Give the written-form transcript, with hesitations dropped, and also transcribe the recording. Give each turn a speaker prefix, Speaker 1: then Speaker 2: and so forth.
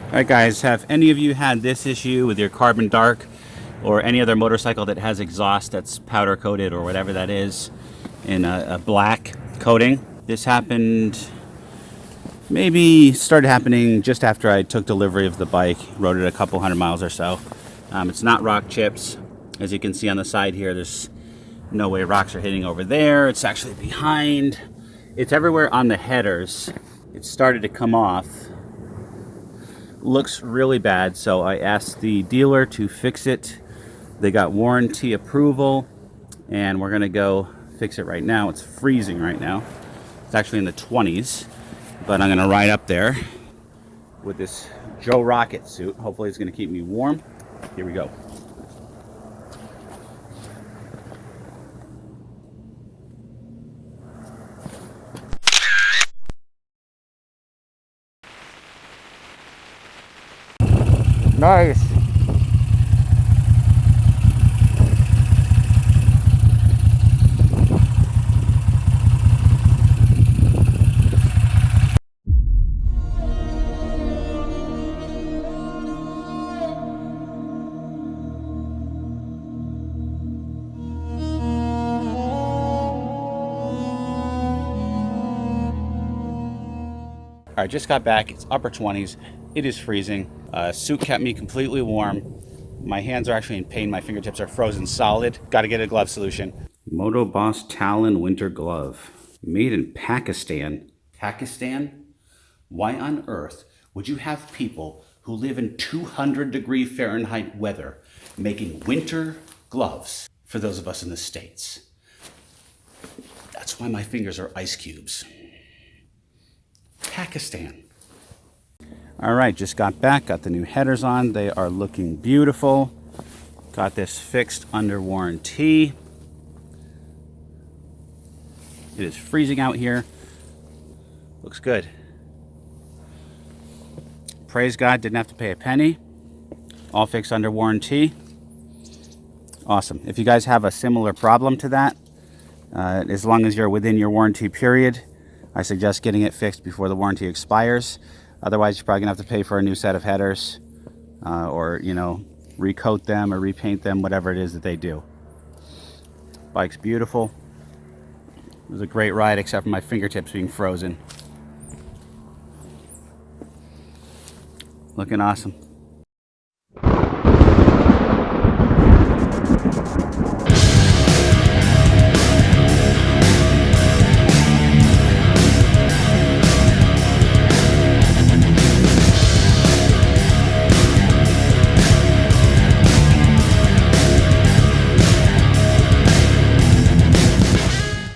Speaker 1: Alright guys, have any of you had this issue with your Carbon Dark or any other motorcycle that has exhaust that's powder coated or whatever that is in a black coating? This happened, maybe started happening just after I took delivery of the bike, rode it a couple hundred miles or so. It's not rock chips. As you can see on the side here, there's no way rocks are hitting over there. It's actually behind. It's everywhere on the headers. It started to come off. Looks really bad, so I asked the dealer to fix it. They got warranty approval, and we're gonna go fix it right now. It's freezing right now. It's actually in the 20s, but I'm gonna ride up there with this Joe Rocket suit. Hopefully it's gonna keep me warm. Here we go. Nice. I just got back. It's upper 20s. It is freezing. Suit kept me completely warm. My hands are actually in pain. My fingertips are frozen solid. Got to get a glove solution. Moto Boss Talon Winter Glove. Made in Pakistan. Pakistan? Why on earth would you have people who live in 200-degree Fahrenheit weather making winter gloves for those of us in the States? That's why my fingers are ice cubes. Pakistan. All right, just got back, got the new headers on. They are looking beautiful. Got this fixed under warranty. It is freezing out here. Looks good. Praise God, didn't have to pay a penny. All fixed under warranty. Awesome. If you guys have a similar problem to that, as long as you're within your warranty period, I suggest getting it fixed before the warranty expires. Otherwise, you're probably gonna have to pay for a new set of headers, or recoat them or repaint them, whatever it is that they do. Bike's beautiful. It was a great ride, except for my fingertips being frozen. Looking awesome.